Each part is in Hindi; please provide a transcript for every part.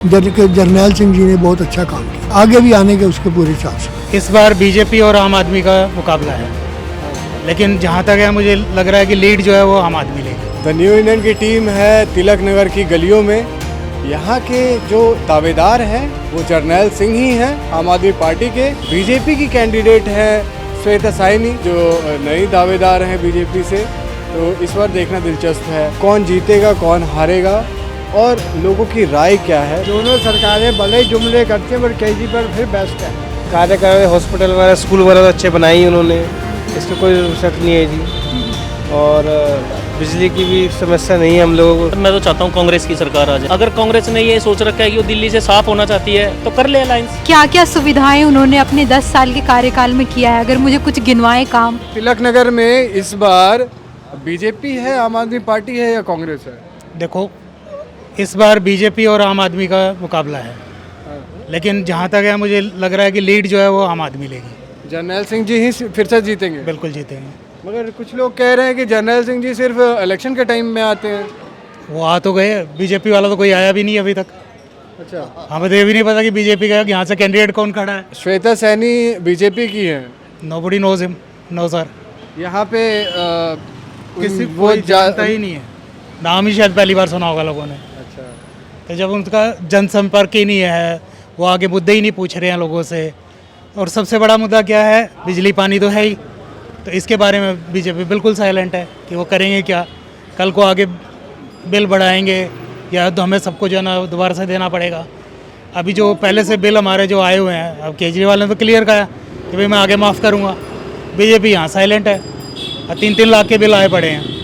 जरनैल सिंह जी ने बहुत अच्छा काम किया, आगे भी आने के उसके पूरे चांस। इस बार बीजेपी और आम आदमी का मुकाबला है, लेकिन जहाँ तक है मुझे लग रहा है कि लीड जो है वो आम आदमी लेगी। द न्यू इंडियन की टीम है तिलक नगर की गलियों में। यहाँ के जो दावेदार हैं वो जरनैल सिंह ही हैं आम आदमी पार्टी के। बीजेपी की कैंडिडेट है श्वेता साइनी जो नई दावेदार हैं बीजेपी से। तो इस बार देखना दिलचस्प है कौन जीतेगा कौन हारेगा और लोगों की राय क्या है। दोनों सरकारें भले ही जुमले करते हैं पर केजरीवाल फिर बेस्ट है। कार्य कर रहे हॉस्पिटल वगैरह स्कूल वगैरह तो अच्छे बनाए उन्होंने, इसमें कोई शक नहीं है जी। और बिजली की भी समस्या नहीं है हम लोगों को। मैं तो चाहता हूँ कांग्रेस की सरकार आ जाए। अगर कांग्रेस ने ये सोच रखा है कि वो दिल्ली से साफ होना चाहती है तो कर ले अलायंस। क्या क्या सुविधाएं उन्होंने अपने 10 साल के कार्यकाल में किया है, अगर मुझे कुछ गिनवाएं काम। तिलक नगर में इस बार बीजेपी है, आम आदमी पार्टी है या कांग्रेस है? देखो, इस बार बीजेपी और आम आदमी का मुकाबला है, लेकिन जहाँ तक है मुझे लग रहा है कि लीड जो है वो आम आदमी लेगी। जरनैल सिंह जी ही फिर से जीतेंगे? बिल्कुल जीतेंगे। मगर कुछ लोग कह रहे हैं कि जरनैल सिंह जी सिर्फ इलेक्शन के टाइम में आते हैं। वो आ तो गए, बीजेपी वाला तो कोई आया भी नहीं अभी तक। अच्छा, हमें तो ये भी नहीं पता कि बीजेपी का यहाँ से कैंडिडेट कौन खड़ा है। श्वेता सैनी बीजेपी की है। Nobody knows him, no sir. यहाँ पे किसी वो कोई जानता ही नहीं है, नाम ही शायद पहली बार सुना होगा लोगों ने। अच्छा, तो जब उनका जनसंपर्क ही नहीं है, वो आगे मुद्दे ही नहीं पूछ रहे हैं लोगों से, और सबसे बड़ा मुद्दा क्या है, बिजली पानी तो है ही, तो इसके बारे में बीजेपी बिल्कुल साइलेंट है कि वो करेंगे क्या। कल को आगे बिल बढ़ाएंगे या तो हमें सबको जो है ना दोबारा से देना पड़ेगा। अभी जो पहले से बिल हमारे जो आए हुए हैं, अब केजरीवाल ने तो क्लियर कहा कि भाई मैं आगे माफ़ करूँगा। बीजेपी यहाँ साइलेंट है। 3-3 लाख के बिल आए पड़े हैं।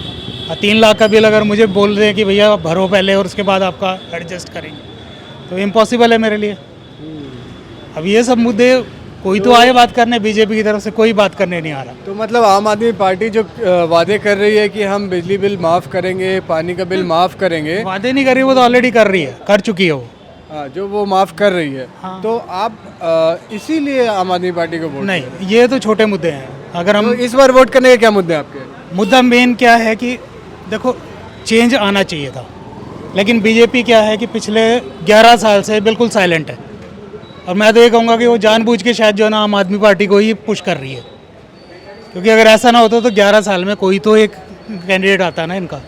3 लाख का बिल अगर मुझे बोल रहे हैं कि भैया भरो पहले और उसके बाद आपका एडजस्ट करेंगे, तो इम्पॉसिबल है मेरे लिए। अब ये सब मुद्दे कोई तो आए बात करने, बीजेपी की तरफ से कोई बात करने नहीं आ रहा। तो मतलब आम आदमी पार्टी जो वादे कर रही है कि हम बिजली बिल माफ़ करेंगे, पानी का बिल माफ़ करेंगे, वादे नहीं कर रही, वो तो ऑलरेडी कर रही है, कर चुकी है वो। हाँ, जो वो माफ़ कर रही है। हाँ। तो आप इसीलिए आम आदमी पार्टी को वोट? नहीं, ये तो छोटे मुद्दे हैं। अगर हम तो इस बार वोट करने के क्या मुद्दे हैं आपके? मुद्दा मेन क्या है कि देखो, चेंज आना चाहिए था, लेकिन बीजेपी क्या है कि पिछले 11 साल से बिल्कुल साइलेंट है। और मैं तो ये कहूँगा कि वो जानबूझ के शायद जो है ना आम आदमी पार्टी को ही पुश कर रही है, क्योंकि अगर ऐसा ना होता तो 11 साल में कोई तो एक कैंडिडेट आता ना इनका,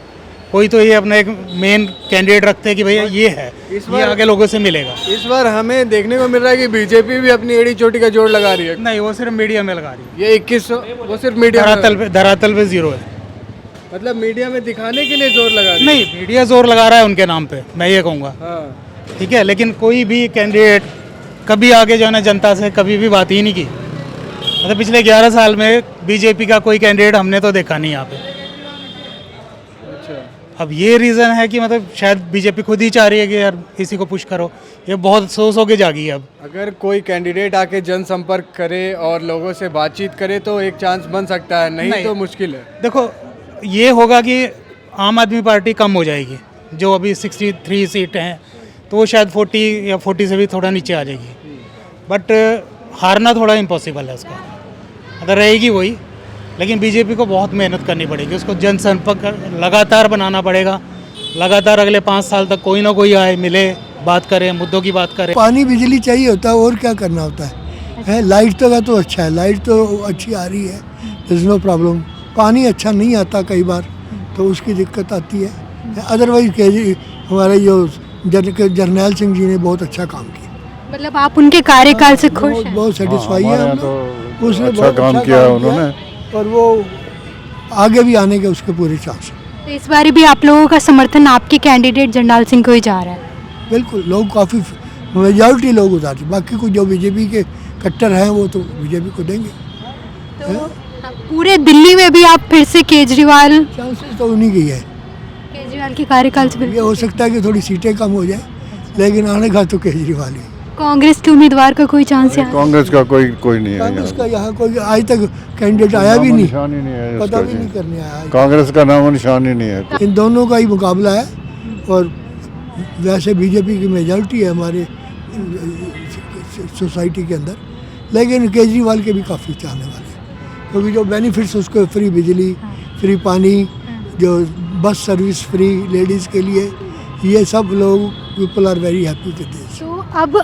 कोई तो ये अपना एक मेन कैंडिडेट रखते हैं कि भैया ये है, ये आगे लोगों से मिलेगा। इस बार हमें देखने को मिल रहा है कि बीजेपी भी अपनी एड़ी चोटी का जोड़ लगा रही है। नहीं, वो सिर्फ मीडिया में लगा रही है। ये 2100 वो सिर्फ मीडिया धरातल पे जीरो है। मतलब मीडिया में दिखाने के लिए जोर लगा रही है। नहीं, मीडिया जोर लगा रहा है उनके नाम पे, मैं ये कहूँगा। हाँ। ठीक है, लेकिन कोई भी कैंडिडेट कभी आगे जो है ना जनता से कभी भी बात ही नहीं की। मतलब पिछले 11 साल में बीजेपी का कोई कैंडिडेट हमने तो देखा नहीं यहाँ पे। अच्छा, अब ये रीज़न है कि मतलब शायद बीजेपी खुद ही चाह रही है कि यार इसी को पुश करो। ये बहुत सो के जागी है अब। अगर कोई कैंडिडेट आके जनसंपर्क करे और लोगों से बातचीत करे तो एक चांस बन सकता है, नहीं तो मुश्किल है। देखो, ये होगा कि आम आदमी पार्टी कम हो जाएगी, जो अभी 63 सीट हैं तो वो शायद 40 या 40 से भी थोड़ा नीचे आ जाएगी। बट हारना थोड़ा इम्पॉसिबल है उसका, अगर रहेगी वही। लेकिन बीजेपी को बहुत मेहनत करनी पड़ेगी, उसको जनसंपर्क लगातार बनाना पड़ेगा। लगातार अगले 5 साल तक कोई ना कोई आए, मिले, बात करें, मुद्दों की बात करें। पानी बिजली चाहिए होता है, और क्या करना होता है लाइट तो का तो अच्छा है, लाइट तो अच्छी आ रही है, इज नो प्रॉब्लम। पानी अच्छा नहीं आता कई बार, तो उसकी दिक्कत आती है। अदरवाइज हमारे जो जरनैल सिंह जी ने बहुत अच्छा काम किया। मतलब आप उनके कार्यकाल से खुश हैं? बहुत सेटिस्फाई है हम तो लोग। उसने अच्छा बहुत काम किया उन्होंने, और वो आगे भी आने के उसके पूरे चांस। तो इस बार भी आप लोगों का समर्थन आपके कैंडिडेट जरनैल सिंह को ही जा रहा है? बिल्कुल, लोग काफ़ी मेजॉरिटी लोग उतारते, बाकी कुछ जो बीजेपी के कट्टर हैं वो तो बीजेपी को देंगे। तो पूरे दिल्ली में भी आप फिर से केजरीवाल? चांसेस तो उन्हीं की है। केजरीवाल के कार्यकाल से ये हो सकता है कि थोड़ी सीटें कम हो जाए, लेकिन आने का तो केजरीवाल ही। कांग्रेस के उम्मीदवार का कोई चांस है? कांग्रेस का कोई नहीं है। कांग्रेस का यहाँ कोई आज तक कैंडिडेट आया भी नहीं, निशान ही नहीं है, पता भी नहीं करने आया। कांग्रेस का नाम निशान ही नहीं है। इन दोनों का ही मुकाबला है, और वैसे बीजेपी की मेजॉरिटी है हमारे सोसाइटी के अंदर, लेकिन केजरीवाल के भी काफ़ी चाहने वाले हैं, क्योंकि जो बेनिफिट्स उसको, फ्री बिजली, फ्री पानी, जो बस सर्विस फ्री लेडीज़ के लिए, ये सब लोग people are very happy with this. तो अब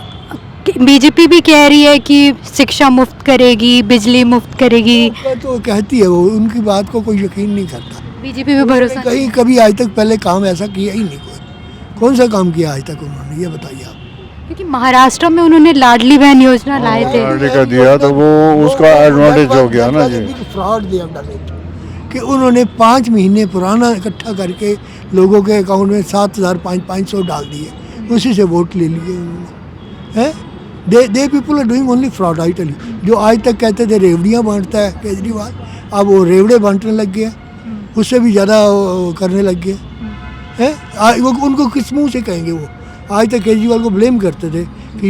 बीजेपी भी कह रही है कि शिक्षा मुफ्त करेगी, बिजली मुफ्त करेगी। तो कहती है वो, उनकी बात को कोई यकीन नहीं करता। बीजेपी पे भरोसा नहीं। कहीं कभी आज तक पहले काम ऐसा किया ही नहीं कोई। कौन सा काम किया आज तक उन्होंने, ये बताइए आप। क्योंकि महाराष्ट्र में उन्होंने लाडली बहन योजना लाए थे। पार्टी का दिया तो वो उसका एडवांटेज हो गया ना जी। फ्रॉड दिया कि उन्होंने 5 महीने पुराना इकट्ठा करके लोगों के अकाउंट में 7,500 डाल दिए, उसी से वोट ले लिए उन्होंने। हैं they people are doing only fraud, I tell you. जो आज तक कहते थे रेवड़ियाँ बांटता है केजरीवाल, अब वो रेवड़े बांटने लग गया, उससे भी ज़्यादा करने लग गया है। वो उनको किस मुँह से कहेंगे? वो आज तक केजरीवाल को ब्लेम करते थे कि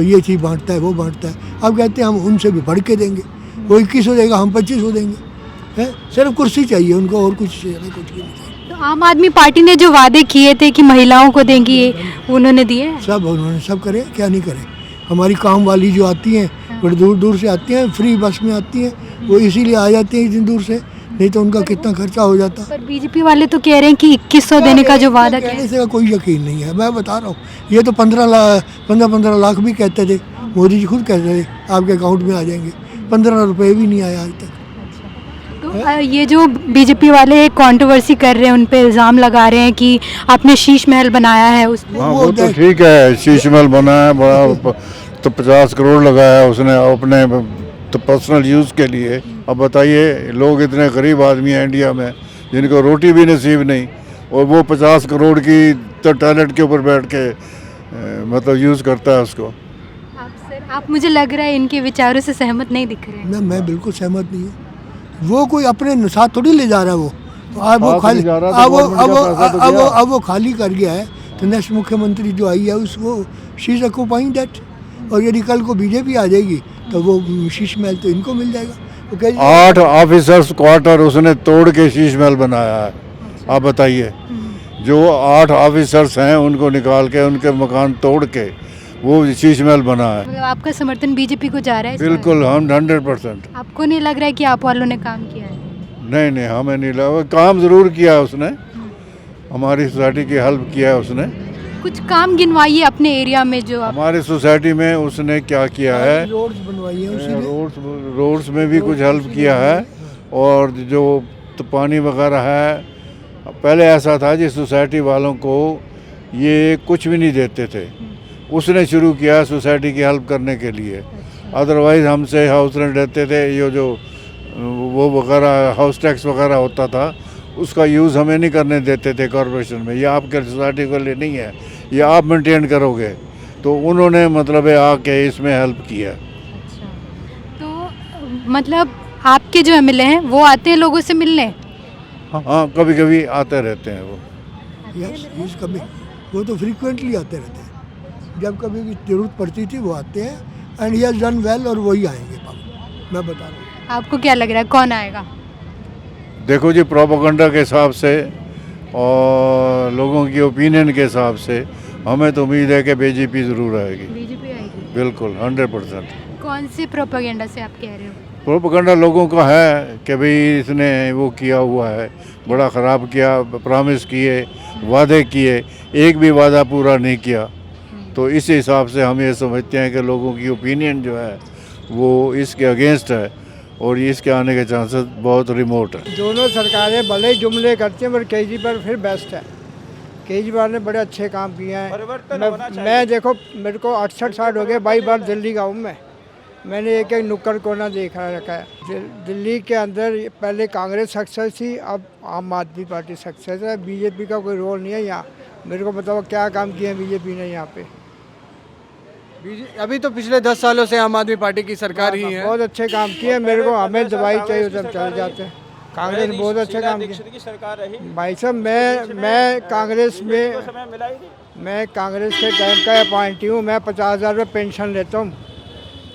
ये चीज़ बांटता है, वो बांटता है। अब कहते हैं हम उनसे भी बढ़ के देंगे, वो 2100 देगा, हम 2500 देंगे। है सिर्फ कुर्सी चाहिए उनको, और कुछ भी नहीं चाहिए। तो आम आदमी पार्टी ने जो वादे किए थे कि महिलाओं को देंगी, उन्होंने दिए? सब उन्होंने सब करे, क्या नहीं करे। हमारी काम वाली जो आती हैं, बड़ी दूर दूर से आती हैं, फ्री बस में आती हैं, वो इसीलिए आ जाती हैं इतनी दूर से, नहीं तो उनका कितना खर्चा हो जाता। पर बीजेपी वाले तो कह रहे हैं कि 2100 देने का जो वादा किया। कहने से कोई यकीन नहीं है, मैं बता रहा हूँ। ये तो 15 लाख भी कहते थे, मोदी जी खुद कहते थे आपके अकाउंट में आ जाएंगे। 15 रुपये भी नहीं आया आज तक। तो ये जो बीजेपी वाले कंट्रोवर्सी कर रहे हैं, उन पे इल्ज़ाम लगा रहे हैं कि आपने शीश महल बनाया है उस पे। हाँ वो तो ठीक है, शीश महल बनाया बड़ा, तो 50 करोड़ लगाया उसने अपने तो पर्सनल यूज़ के लिए। अब बताइए, लोग इतने गरीब आदमी हैं इंडिया में जिनको रोटी भी नसीब नहीं, और वो 50 करोड़ की तो टॉयलेट के ऊपर बैठ के मतलब यूज़ करता है उसको। आप मुझे लग रहा है इनके विचारों से सहमत नहीं दिख रहे हैं। मैं बिल्कुल सहमत नहीं हूँ। वो कोई अपने साथ थोड़ी ले जा रहा है। वो अब वो खाली अब वो खाली कर गया है, तो नेक्स्ट मुख्यमंत्री जो आई है उसको शी इज ऑक्यूपाइंग दैट। और यदि कल को बीजेपी आ जाएगी तो वो शीश महल तो इनको मिल जाएगा। तो 8 ऑफिसर्स क्वार्टर उसने तोड़ के शीश महल बनाया है। आप बताइए, जो 8 ऑफिसर्स हैं उनको निकाल के, उनके मकान तोड़ के वो शीश महल बना है। मतलब आपका समर्थन बीजेपी को जा रहा है इस बार? बिल्कुल, हम 100%। आपको नहीं लग रहा है कि आप वालों ने काम किया है? नहीं, हमें नहीं लगा। काम ज़रूर किया है उसने, हमारी सोसाइटी की हेल्प किया है उसने। कुछ काम गिनवाइए अपने एरिया में जो आप। हमारे सोसाइटी में उसने क्या किया है, रोड्स बनवाई है उसी ने। रोड्स में भी कुछ हेल्प किया है। और जो तो पानी वगैरह है, पहले ऐसा था जी सोसाइटी वालों को ये कुछ भी नहीं देते थे, उसने शुरू किया सोसाइटी की हेल्प करने के लिए। अदरवाइज़ हमसे हाउस रेंट लेते थे, ये जो वो वगैरह हाउस टैक्स वगैरह होता था, उसका यूज़ हमें नहीं करने देते थे कॉरपोरेशन में। ये आपके सोसाइटी के लिए नहीं है, ये आप मेंटेन करोगे। तो उन्होंने मतलब आके इसमें हेल्प किया। तो मतलब आपके जो एमएलए हैं वो आते हैं लोगों से मिलने? हाँ, कभी कभी आते रहते हैं वो। यस कभी, वो तो फ्रीक्वेंटली आते रहते हैं। जब कभी भी जरूरत पड़ती थी वो आते हैं, and he has done well, और वही आएंगे पापा, मैं बता रहा हूँ। आपको क्या लग रहा है कौन आएगा? देखो जी, प्रोपेगेंडा के हिसाब से और लोगों की ओपिनियन के हिसाब से हमें तो उम्मीद है कि बीजेपी ज़रूर आएगी। बीजेपी आएगी? बिल्कुल 100%। कौन से प्रोपेगेंडा से आप कह रहे हो? प्रोपेगेंडा लोगों का है कि भाई इसने वो किया हुआ है, बड़ा ख़राब किया, प्रॉमिस किए, वादे किए, एक भी वादा पूरा नहीं किया। तो इस हिसाब से हम ये समझते हैं कि लोगों की ओपिनियन जो है वो इसके अगेंस्ट है, और इसके आने के चांसेस बहुत रिमोट है। दोनों सरकारें भले ही जुमले करती हैं, पर केजरीवाल फिर बेस्ट है। केजरीवाल ने बड़े अच्छे काम किए हैं। मैं देखो, मेरे को 68 साल हो गए, 22 बार दिल्ली का हूँ मैं। मैंने एक नुक्कड़ कोना देखा रखा है। दिल्ली के अंदर पहले कांग्रेस सक्सेस थी, अब आम आदमी पार्टी सक्सेस है। बीजेपी का कोई रोल नहीं है यहाँ। मेरे को बताओ क्या काम किया है बीजेपी ने यहाँ पे? अभी तो पिछले 10 सालों से आम आदमी पार्टी की सरकार ही है। बहुत अच्छे काम किए। मेरे को हमें दवाई चाहिए जब चले जाते हैं। कांग्रेस बहुत अच्छे काम किए भाई साहब। मैं कांग्रेस के टाइम का अपॉइंटी हूँ। मैं 50,000 रुपये पेंशन लेता हूँ,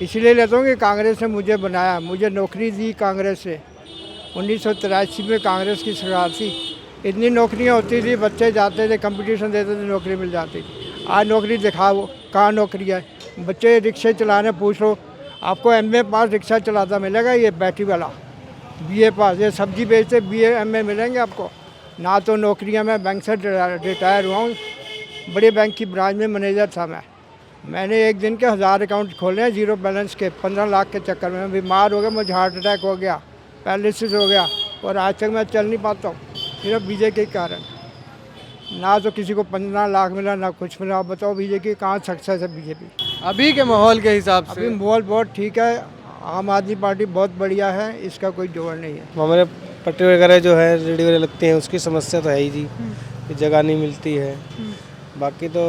इसलिए लेता हूँ कि कांग्रेस ने मुझे बनाया, मुझे नौकरी दी कांग्रेस से। 1983 में कांग्रेस की सरकार थी, इतनी नौकरियाँ होती थी, बच्चे जाते थे, कंपटीशन देते थे, नौकरी मिल जाती थी। आज नौकरी दिखाओ, कहाँ नौकरी है? बच्चे रिक्शे चलाने पूछ लो, आपको एमए पास रिक्शा चलाता मिलेगा, ये बैटरी वाला बीए पास, ये सब्जी बेचते बीए एमए मिलेंगे आपको ना। तो नौकरियां, मैं बैंक से रिटायर हुआ हूँ, बड़े बैंक की ब्रांच में मैनेजर था मैंने एक दिन के 1000 अकाउंट खोले हैं जीरो बैलेंस के, 15 लाख के चक्कर में। मैं बीमार हो गया, मुझे हार्ट अटैक हो गया, पैरालिसिस हो गया और आज तक मैं चल नहीं पाता हूँ, सिर्फ बीजेपी के कारण। ना तो किसी को 15 लाख मिला ना कुछ मिला। आप बताओ बीजेपी कहाँ सक्सेस है बीजेपी? अभी के माहौल के हिसाब अभी से माहौल बहुत ठीक है, आम आदमी पार्टी बहुत बढ़िया है, इसका कोई जोड़ नहीं है। हमारे पट्टे वगैरह जो है रेडी वगैरह लगते हैं, उसकी समस्या तो है ही जी, कि जगह नहीं मिलती है। बाकी तो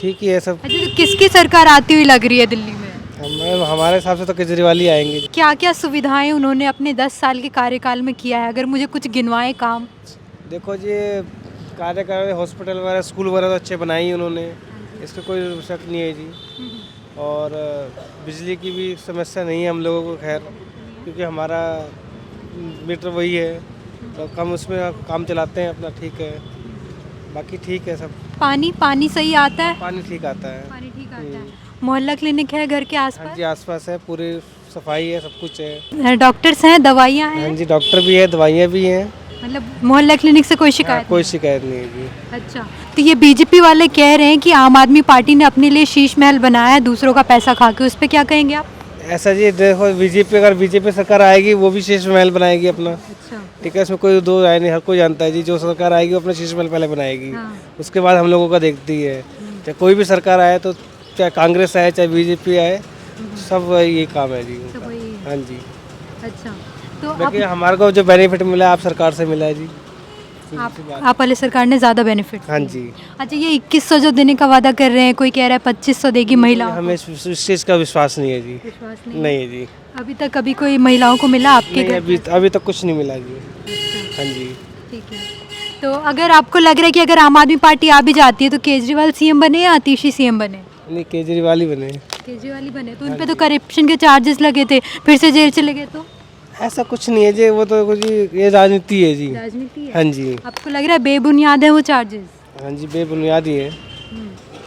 ठीक ही है सब। अच्छा, तो किसकी सरकार आती हुई लग रही है दिल्ली में? हमारे हिसाब से तो केजरीवाल ही आएंगे। क्या क्या सुविधाएं उन्होंने अपने 10 साल के कार्यकाल में किया है, अगर मुझे कुछ गिनवाए काम? देखो जी, कार्यकाल हॉस्पिटल वगैरह स्कूल वगैरह तो अच्छे बनाए ही उन्होंने, इसका कोई शक नहीं है जी। और बिजली की भी समस्या नहीं है हम लोगों को, खैर, क्योंकि हमारा मीटर वही है तो कम उसमें काम चलाते हैं अपना, ठीक है। बाकी ठीक है सब। पानी सही आता है? पानी ठीक आता है। पानी ठीक आता है। मोहल्ला क्लिनिक है घर के हाँ आसपास? जी, आसपास है, पूरी सफाई है, सब कुछ है। डॉक्टर्स हैं, दवाइयाँ हाँ हैं? जी, डॉक्टर भी है, दवाइयाँ भी हैं। मतलब मोहल्ला क्लिनिक से कोई शिकायत कोई शिकायत नहीं है जी। नहीं? अच्छा, तो ये बीजेपी वाले कह रहे हैं कि आम आदमी पार्टी ने अपने लिए शीश महल बनाया है दूसरों का पैसा खा के, उस पर क्या कहेंगे आप? ऐसा जी, देखो बीजेपी, अगर बीजेपी सरकार आएगी वो भी शीश महल बनाएगी अपना, अच्छा, ठीक है, इसमें कोई दो राय नहीं, हर कोई जानता है जी, जो सरकार आएगी वो अपना शीश महल पहले बनाएगी, हाँ। उसके बाद हम लोगों का देखती है। चाहे कोई भी सरकार आए, तो चाहे कांग्रेस आए चाहे बीजेपी आए, सब यही काम है जी सब उनका। वही है। हाँ जी, अच्छा, तो बाकी हमारे को जो बेनिफिट मिला आप सरकार से मिला है जी। आप वाले सरकार ने ज़्यादा बेनिफिट? हाँ जी, अच्छा, ये 2100 जो देने का वादा कर रहे हैं, कोई कह रहा है 2500 देगी महिलाओं को। हमें इस चीज़ का विश्वास नहीं है जी। विश्वास नहीं है जी, अभी तक कभी कोई महिलाओं को मिला आपके नहीं, घर? अभी तक कुछ नहीं मिला जी। हाँ जी, ठीक है, तो अगर आपको लग रहा है कि अगर आम आदमी पार्टी आ भी जाती है तो केजरीवाल सीएम बने या आतिशी सीएम बने? नहीं, केजरीवाल ही बने। केजरीवाल ही बने, तो उन पे तो करप्शन के चार्जेस लगे थे, फिर से जेल चले गए। तो ऐसा कुछ नहीं है जी, वो तो कुछ ये राजनीति है जी। राजनीति है? हाँ जी, आपको लग रहा है बेबुनियाद है वो चार्जेस? हाँ जी, बेबुनियाद ही है।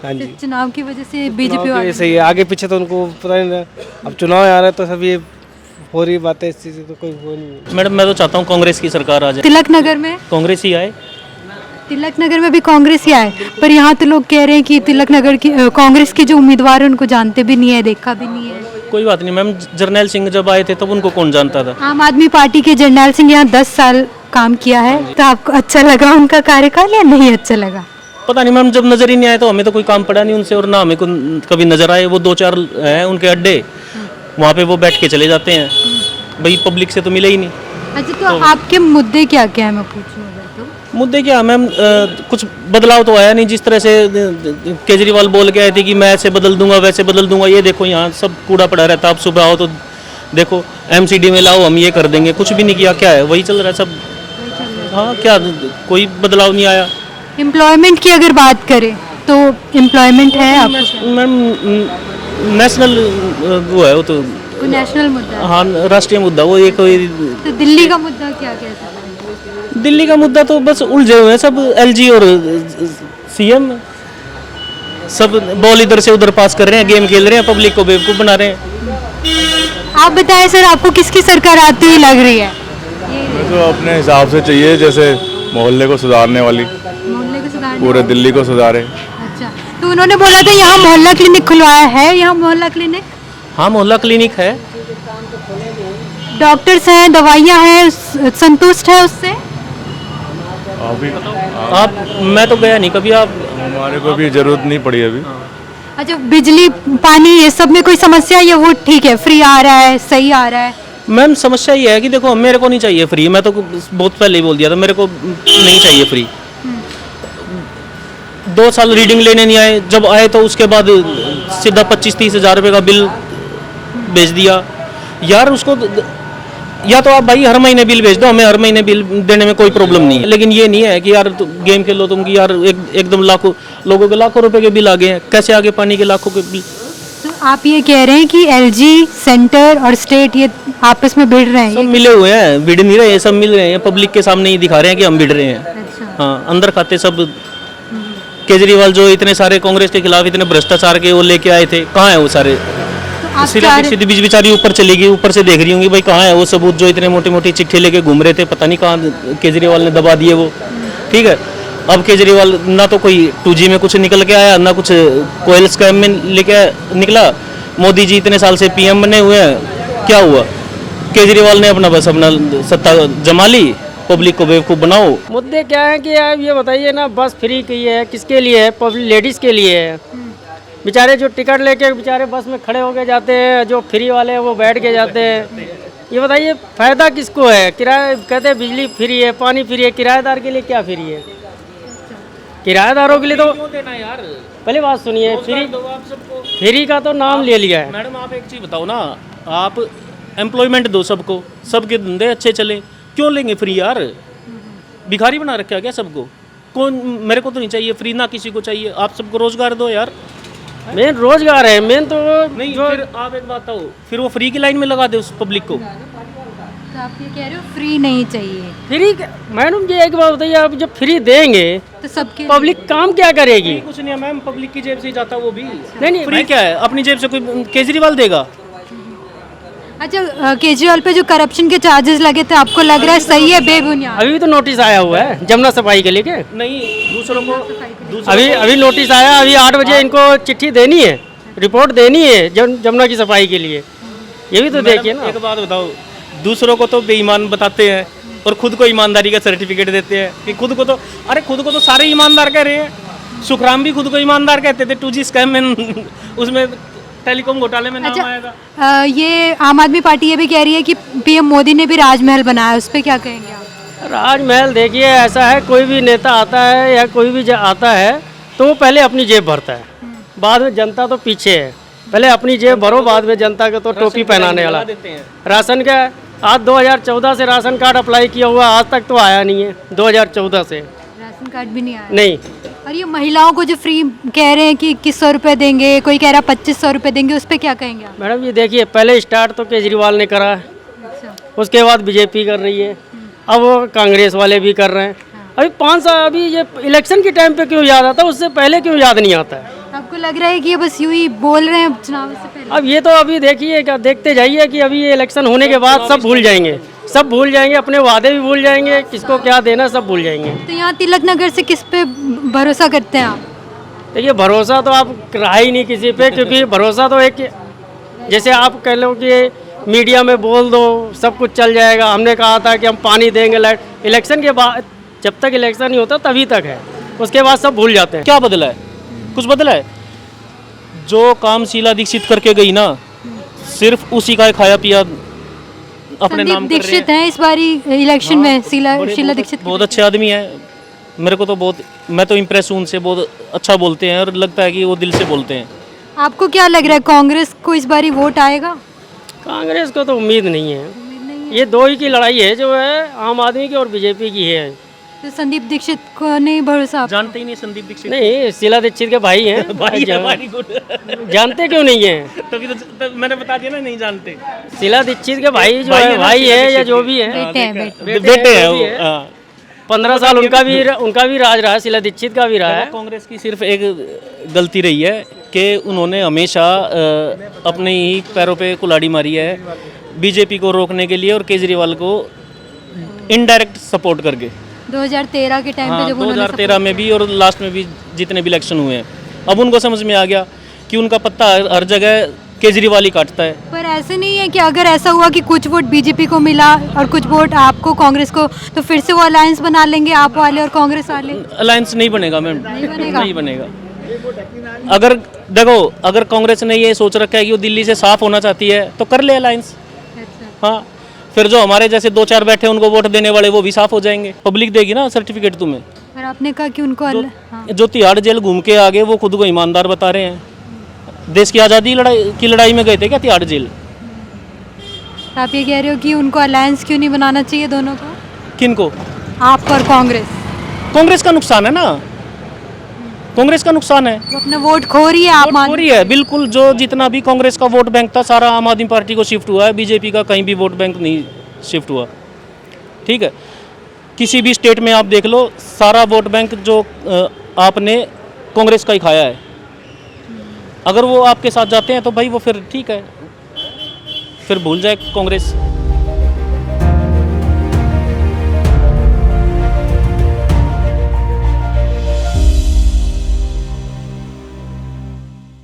हाँ जी, चुनाव की वजह से चुनाव बीजेपी की वाले? वजह से ही है, आगे पीछे तो उनको पता नहीं था। अब चुनाव आ रहा है तो सब ये हो रही बातें, इस चीज़ से तो कोई हो नहीं। मैडम मैं तो चाहता हूँ कांग्रेस की सरकार आ जाए, तिलक नगर में? कांग्रेस ही आए। तिलक नगर में भी कांग्रेस ही आए, पर यहाँ तो लोग कह रहे हैं कि तिलक नगर की कांग्रेस के जो उम्मीदवार हैं उनको जानते भी नहीं है, देखा भी नहीं है। कोई बात नहीं मैम, जर्नैल सिंह जब आए थे तब उनको कौन जानता था। आम आदमी पार्टी के जर्नैल सिंह यहाँ 10 साल काम किया है, तो आपको अच्छा लगा उनका कार्यकाल या नहीं अच्छा लगा? पता नहीं मैम, जब नज़र ही नहीं आए तो हमें तो कोई काम पड़ा नहीं उनसे, और ना हमें कभी नज़र आए। वो 2-4 हैं उनके अड्डे, वहाँ पे वो बैठ के चले जाते हैं, भाई पब्लिक से तो मिले ही नहीं। अच्छा, तो आपके मुद्दे क्या क्या है मैं पूछूं अगर? तो मुद्दे क्या मैम, कुछ बदलाव तो आया नहीं। जिस तरह से केजरीवाल बोल के आए थे कि मैं ऐसे बदल दूंगा वैसे बदल दूंगा, ये देखो यहाँ सब कूड़ा पड़ा रहता है, आप सुबह आओ तो देखो एमसीडी में लाओ हम ये कर देंगे, कुछ भी नहीं किया। क्या है, वही चल रहा है सब। हाँ, क्या कोई बदलाव नहीं आया। एम्प्लॉयमेंट की अगर बात करें तो एम्प्लॉयमेंट है आपको? मैम नेशनल वो है, वो तो कोई नेशनल मुद्दा है? हाँ, राष्ट्रीय मुद्दा वो एक। तो दिल्ली का मुद्दा क्या क्या है? दिल्ली का मुद्दा तो बस उलझे हुए हैं सब, एलजी और सीएम सब बॉल इधर से उधर पास कर रहे हैं, गेम खेल रहे हैं, पब्लिक को बेवकूफ़ बना रहे हैं। आप बताएं सर, आपको किसकी सरकार आती हुई लग रही है? मैं तो अपने हिसाब से चाहिए, जैसे मोहल्ले को सुधारने वाली, मोहल्ले को सुधारने पूरे दिल्ली को सुधारे। अच्छा, तो उन्होंने बोला था यहाँ मोहल्ला क्लिनिक खुलवाया है, यहाँ मोहल्ला क्लिनिक? हाँ, मोहल्ला क्लिनिक है, डॉक्टर्स हैं, दवाइयाँ हैं, संतुष्ट है उससे? अभी आप, मैं तो गया नहीं कभी, आप। हमारे को भी जरूरत नहीं पड़ी अभी। अच्छा, बिजली पानी ये सब में कोई समस्या या वो ठीक है, फ्री आ रहा है, सही आ रहा है? मैम समस्या ये है कि देखो मेरे को नहीं चाहिए फ्री, मैं तो बहुत पहले ही बोल दिया था मेरे को नहीं चाहिए फ्री। 2 साल रीडिंग लेने नहीं आए, जब आए तो उसके बाद सीधा 25-30 हज़ार रुपये का बिल भेज दिया। यार उसको या तो आप भाई हर महीने बिल भेज दो, हमें हर महीने बिल देने में कोई प्रॉब्लम नहीं है, लेकिन ये नहीं है कि यार गेम खेलो तुम कि यार एकदम लाखों लोगों के लाखों रुपए के बिल आ गए हैं। कैसे आगे पानी के लाखों के बिल? तो आप ये कह रहे हैं कि एलजी, सेंटर और स्टेट ये आपस में भिड़ रहे हैं? सब मिले हुए हैं, भिड़ नहीं रहे हैं, सब मिल रहे हैं, पब्लिक के सामने ही दिखा रहे हैं कि हम भिड़ रहे हैं। अच्छा, हाँ, अंदर खाते सब। केजरीवाल जो इतने सारे कांग्रेस के खिलाफ इतने भ्रष्टाचार के वो लेके आए थे, कहाँ है वो सारे? आप सीधी बीच बेचारी ऊपर चली गई, ऊपर से देख रही होंगी भाई कहाँ है वो सबूत जो इतने मोटी मोटी चिट्ठी लेके घूम रहे थे, पता नहीं कहाँ केजरीवाल ने दबा दिए वो। ठीक है, अब केजरीवाल ना तो कोई 2G में कुछ निकल के आया, ना कुछ कोयल स्कैम में लेके निकला। मोदी जी इतने साल से PM बने हुए हैं, क्या हुआ? केजरीवाल ने अपना बस अपना सत्ता जमा ली, पब्लिक को बेवकूफ़ बनाओ। मुद्दे क्या है कि आप ये बताइए ना, बस फ्री की है, किसके लिए है? पब्लिक लेडीज़ के लिए है। बेचारे जो टिकट लेके बेचारे बस में खड़े होके जाते हैं, जो फ्री वाले हैं वो बैठ के जाते हैं। ये बताइए फ़ायदा किसको है? किराया कहते हैं बिजली फ्री है, पानी फ्री है, किराएदार के लिए क्या फ्री है? किराएदारों के लिए तो यार पहले बात सुनिए, फ्री का तो नाम ले लिया है। मैडम आप एक चीज़ बताओ ना, आप एम्प्लॉयमेंट दो सबको, सबके धंधे अच्छे चले, क्यों लेंगे फ्री यार? भिखारी बना रखा क्या सबको? कौन, मेरे को तो नहीं चाहिए फ्री, ना किसी को चाहिए। आप सबको रोजगार दो यार। मेन रोजगार है, मेन तो नहीं फिर आप एक बात बताओ, फिर वो फ्री की लाइन में लगा दे उस पब्लिक को। तो आप ये कह रहे हो फ्री नहीं चाहिए? फ्री मैडम जी एक बात बताइए, आप जब फ्री देंगे तो सबके पब्लिक काम क्या करेगी? कुछ नहीं है मैम, पब्लिक की जेब से ही जाता वो भी। नहीं फ्री क्या है? अपनी जेब से कोई केजरीवाल देगा? अच्छा, केजरीवाल पे जो करप्शन के चार्जेस लगे थे, आपको लग रहा है सही है बेबुनियाद? अभी भी तो नोटिस आया हुआ है जमुना सफाई के लिए क्या? नहीं, दूसरों को अभी नोटिस आया, अभी 8 बजे इनको चिट्ठी देनी है, रिपोर्ट देनी है जमुना की सफाई के लिए। ये भी तो देखिए ना। एक बात बताओ, दूसरों को तो बेईमान बताते हैं और खुद को ईमानदारी का सर्टिफिकेट देते हैं कि खुद को तो सारे ईमानदार कह रहे हैं। सुखराम भी खुद को ईमानदार कहते थे, 2G स्कैम में उसमें टेलीकॉम घोटाले में नाम आया था। ये आम आदमी पार्टी ये भी कह रही है कि PM मोदी ने भी राजमहल बनाया, उस पर क्या कहेंगे आप? राजमहल देखिए ऐसा है, कोई भी नेता आता है या कोई भी आता है तो वो पहले अपनी जेब भरता है, बाद में जनता तो पीछे है। पहले अपनी जेब भरो, बाद में जनता को तो टोपी पहनाने वाला। राशन का आज 2014 से राशन कार्ड अप्लाई किया हुआ, आज तक तो आया नहीं है। 2014 से राशन कार्ड भी नहीं आया? नहीं। और ये महिलाओं को जो फ्री कह रहे हैं कि 2100 रुपये देंगे, कोई कह रहा 2500 रुपये देंगे, उस पर क्या कहेंगे आप? मैडम ये देखिए, पहले स्टार्ट तो केजरीवाल ने करा है, अच्छा। उसके बाद बीजेपी कर रही है, अब वो कांग्रेस वाले भी कर रहे हैं। अभी 5 साल, अभी ये इलेक्शन के टाइम पे क्यों याद आता है, उससे पहले क्यों याद नहीं आता है? आपको लग रहा है कि ये बस यूं ही बोल रहे हैं चुनाव से पहले? अब ये तो अभी देखिए, क्या देखते जाइए कि अभी ये इलेक्शन होने के बाद सब भूल जाएंगे, सब भूल जाएंगे, अपने वादे भी भूल जाएंगे, किसको क्या देना सब भूल जाएंगे। तो यहाँ तिलक नगर से किस पे भरोसा करते हैं आप? देखिए भरोसा तो आप रहा ही नहीं किसी पे, क्योंकि भरोसा तो एक, जैसे आप कह लो कि मीडिया में बोल दो सब कुछ चल जाएगा। हमने कहा था कि हम पानी देंगे, लाइट, इलेक्शन के बाद, जब तक इलेक्शन नहीं होता तभी तक है, उसके बाद सब भूल जाते हैं। क्या बदला है? कुछ बदला है? जो काम शीला दीक्षित करके गई ना, सिर्फ उसी का खाया पिया अपने नाम कर रहे दीक्षित हैं इस बारी इलेक्शन में। शीला दीक्षित बहुत अच्छे आदमी है, मेरे को तो बहुत, मैं तो इम्प्रेस हूँ उनसे, बहुत अच्छा बोलते हैं और लगता है कि वो दिल से बोलते हैं। आपको क्या लग रहा है, कांग्रेस को इस बारी वोट आएगा? कांग्रेस को तो उम्मीद नहीं है, ये दो ही की लड़ाई है, जो है आम आदमी की और बीजेपी की है। तो संदीप दीक्षित को नहीं भरोसा? जानते ही नहीं संदीप दीक्षित? नहीं, शीला दीक्षित के भाई हैं। भाई है, very good। जानते क्यों नहीं है? तभी तो मैंने बता दिया ना, नहीं जानते। शीला दीक्षित के भाई जो है, भाई है या जो भी है, बेटे हैं वो। 15 साल उनका भी राज रहा है, शीला दीक्षित का भी रहा है। कांग्रेस की सिर्फ एक गलती रही है कि उन्होंने हमेशा अपने ही पैरों पे कुल्हाड़ी मारी है, बीजेपी को रोकने के लिए और केजरीवाल को इनडायरेक्ट सपोर्ट करके। 2013 के टाइम पे जब 2013 में भी और लास्ट में भी जितने भी इलेक्शन हुए हैं, अब उनको समझ में आ गया कि उनका पत्ता हर जगह केजरीवाल ही काटता है। पर ऐसे नहीं है कि अगर ऐसा हुआ कि कुछ वोट बीजेपी को मिला और कुछ वोट आपको कांग्रेस को, तो फिर से वो अलायंस बना लेंगे आप वाले और कांग्रेस वाले? अलायंस नहीं बनेगा मैम, नहीं बनेगा। अगर देखो, अगर कांग्रेस ने ये सोच रखा है कि वो दिल्ली से साफ होना चाहती है तो कर ले अलायंस। हाँ, फिर जो हमारे जैसे 2-4 बैठे उनको वोट देने वाले वो भी साफ हो जाएंगे, पब्लिक देगी ना सर्टिफिकेट तुम्हें। पर आपने कहा कि उनको जो तिहाड़ जेल घूम के आगे वो खुद को ईमानदार बता रहे हैं। देश की आज़ादी की लड़ाई में गए थे क्या तिहाड़ जेल? आप ये कह रहे हो कि उनको अलायंस क्यों नहीं बनाना चाहिए दोनों को? किनको? आप और कांग्रेस? कांग्रेस का नुकसान है ना, कांग्रेस का नुकसान है, वो अपना वोट खो रही है। आप खो रही है बिल्कुल। जो जितना भी कांग्रेस का वोट बैंक था सारा आम आदमी पार्टी को शिफ्ट हुआ है, बीजेपी का कहीं भी वोट बैंक नहीं शिफ्ट हुआ। ठीक है, किसी भी स्टेट में आप देख लो, सारा वोट बैंक जो आपने कांग्रेस का ही खाया है। अगर वो आपके साथ जाते हैं तो भाई वो फिर ठीक है, फिर भूल जाए कांग्रेस।